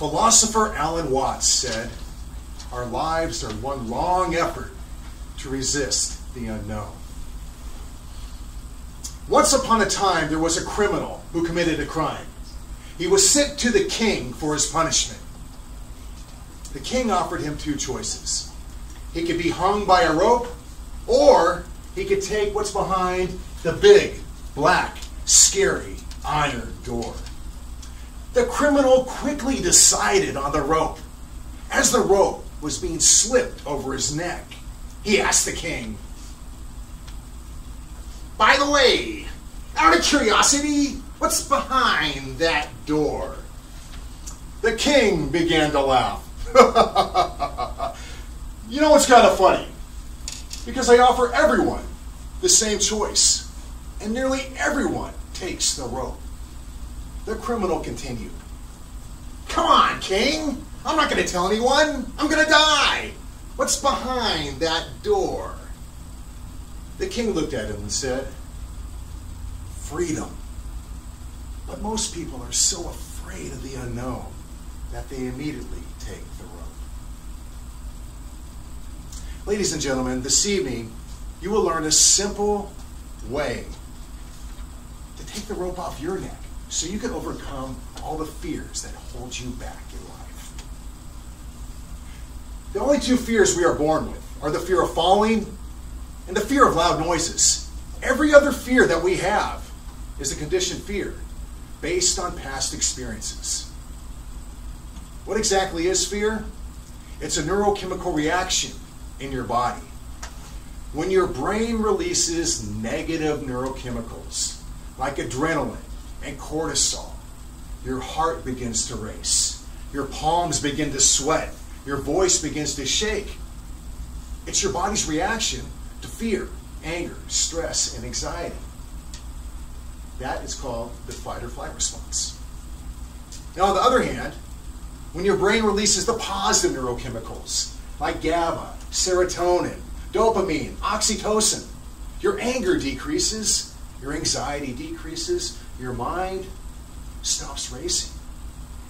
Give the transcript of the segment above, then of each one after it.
Philosopher Alan Watts said, "Our lives are one long effort to resist the unknown." Once upon a time, there was a criminal who committed a crime. He was sent to the king for his punishment. The king offered him two choices. He could be hung by a rope, or he could take what's behind the big, black, scary iron door. The criminal quickly decided on the rope. As the rope was being slipped over his neck, he asked the king, "By the way, out of curiosity, what's behind that door?" The king began to laugh. "You know, it's kind of funny, because I offer everyone the same choice, and nearly everyone takes the rope." The criminal continued, "Come on, king. I'm not going to tell anyone. I'm going to die. What's behind that door?" The king looked at him and said, "Freedom." But most people are so afraid of the unknown that they immediately take the rope. Ladies and gentlemen, this evening you will learn a simple way to take the rope off your neck so you can overcome all the fears that hold you back in life. The only two fears we are born with are the fear of falling and the fear of loud noises. Every other fear that we have is a conditioned fear based on past experiences. What exactly is fear? It's a neurochemical reaction in your body. When your brain releases negative neurochemicals like adrenaline and cortisol, your heart begins to race. Your palms begin to sweat. Your voice begins to shake. It's your body's reaction to fear, anger, stress, and anxiety. That is called the fight or flight response. Now, on the other hand, when your brain releases the positive neurochemicals like GABA, serotonin, dopamine, oxytocin, your anger decreases, your anxiety decreases, your mind stops racing,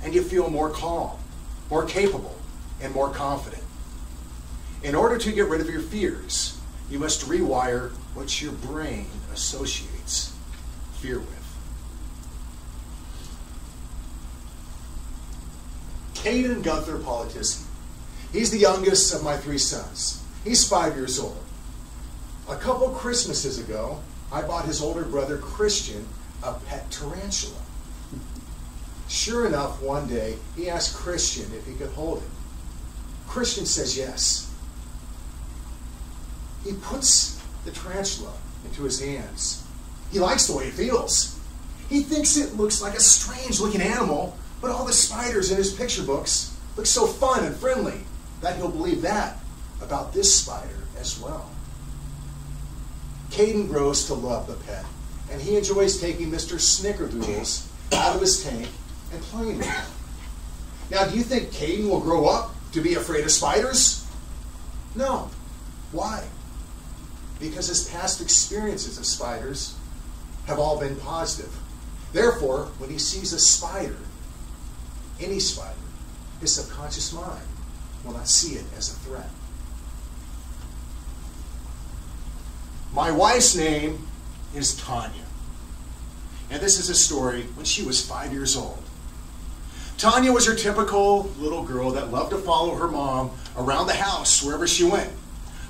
and you feel more calm, more capable, and more confident. In order to get rid of your fears, you must rewire what your brain associates fear with. Caden Gunther Politiski. He's the youngest of my three sons. He's 5 years old. A couple Christmases ago, I bought his older brother Christian a pet tarantula. Sure enough, one day, he asked Christian if he could hold it. Christian says yes. He puts the tarantula into his hands. He likes the way it feels. He thinks it looks like a strange-looking animal, but all the spiders in his picture books look so fun and friendly that he'll believe that about this spider as well. Caden grows to love the pet, and he enjoys taking Mr. Snickerdoodles out of his tank and playing with him. Now, do you think Caden will grow up to be afraid of spiders? No. Why? Because his past experiences of spiders have all been positive. Therefore, when he sees a spider, any spider, his subconscious mind will not see it as a threat. My wife's name is Tanya, and this is a story when she was 5 years old. Tanya was your typical little girl that loved to follow her mom around the house wherever she went.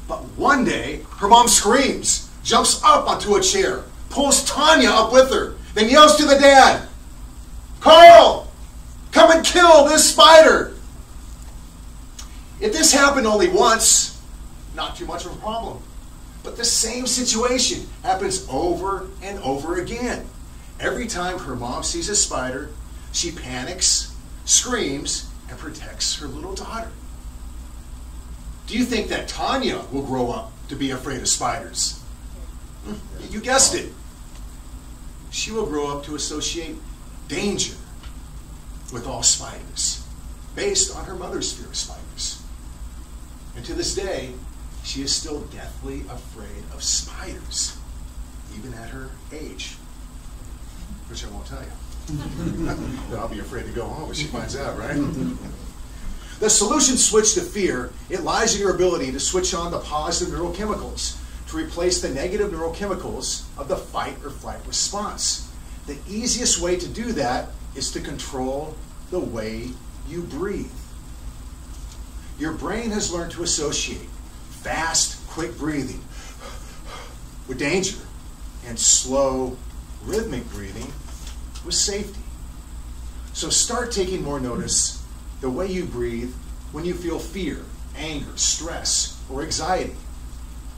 But one day, her mom screams, jumps up onto a chair, pulls Tanya up with her, then yells to the dad, "Carl, come and kill this spider." If this happened only once, not too much of a problem. But the same situation happens over and over again. Every time her mom sees a spider, she panics, screams, and protects her little daughter. Do you think that Tanya will grow up to be afraid of spiders? You guessed it. She will grow up to associate danger with all spiders, based on her mother's fear of spiders. And to this day, she is still deathly afraid of spiders, even at her age, which I won't tell you. Then I'll be afraid to go home when she finds out, right? The solution switch to fear, it lies in your ability to switch on the positive neurochemicals to replace the negative neurochemicals of the fight or flight response. The easiest way to do that is to control the way you breathe. Your brain has learned to associate fast, quick breathing with danger and slow, rhythmic breathing with safety. So start taking more notice the way you breathe when you feel fear, anger, stress, or anxiety.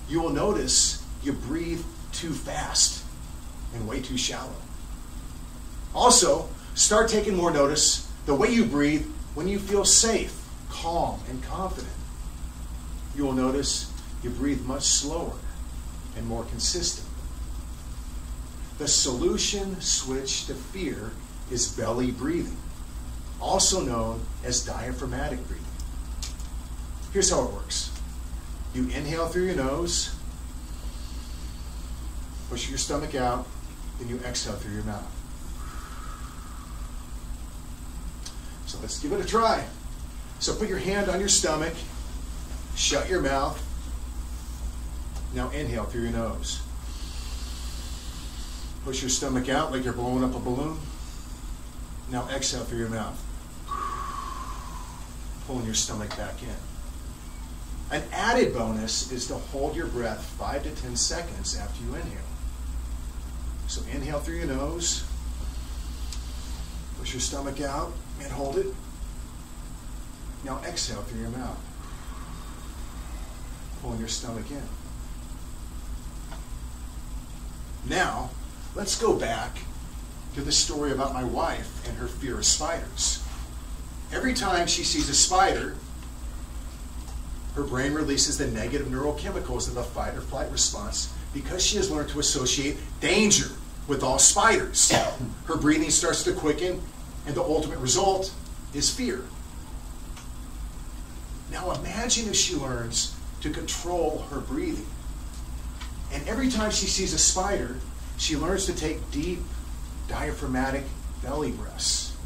You will notice you breathe too fast and way too shallow. Also, start taking more notice the way you breathe when you feel safe, calm, and confident. You will notice you breathe much slower and more consistent. The solution switch to fear is belly breathing, also known as diaphragmatic breathing. Here's how it works. You inhale through your nose, push your stomach out, then you exhale through your mouth. So let's give it a try. So put your hand on your stomach, shut your mouth. Now inhale through your nose. Push your stomach out like you're blowing up a balloon. Now exhale through your mouth. Pulling your stomach back in. An added bonus is to hold your breath 5 to 10 seconds after you inhale. So inhale through your nose. Push your stomach out and hold it. Now exhale through your mouth. Pulling your stomach in. Now, let's go back to the story about my wife and her fear of spiders. Every time she sees a spider, her brain releases the negative neurochemicals of the fight or flight response because she has learned to associate danger with all spiders. Her breathing starts to quicken, and the ultimate result is fear. Now imagine if she learns to control her breathing. And every time she sees a spider, she learns to take deep, diaphragmatic belly breaths.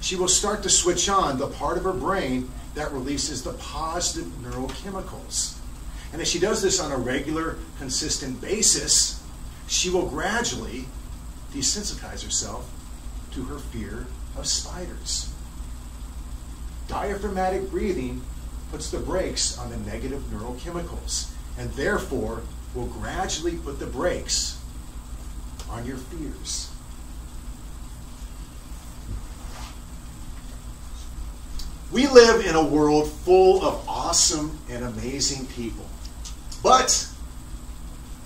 She will start to switch on the part of her brain that releases the positive neurochemicals. And as she does this on a regular, consistent basis, she will gradually desensitize herself to her fear of spiders. Diaphragmatic breathing puts the brakes on the negative neurochemicals and therefore will gradually put the brakes on your fears. We live in a world full of awesome and amazing people. But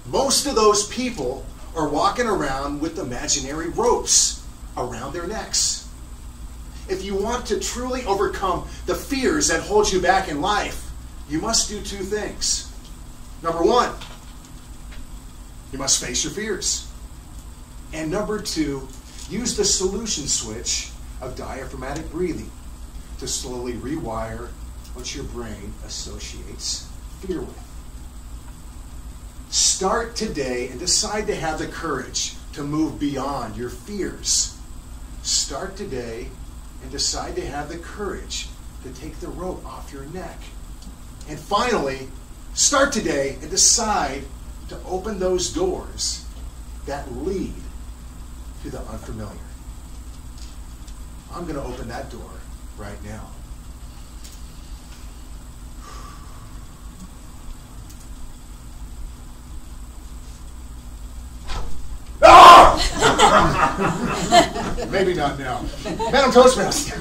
most of those people are walking around with imaginary ropes around their necks. If you want to truly overcome the fears that hold you back in life, you must do two things. Number one, you must face your fears. And number two, use the solution switch of diaphragmatic breathing to slowly rewire what your brain associates fear with. Start today and decide to have the courage to move beyond your fears. Start today and decide to have the courage to take the rope off your neck. And finally, start today and decide to open those doors that lead to the unfamiliar. I'm going to open that door right now. Ah! Maybe not now. Madam Toastmaster.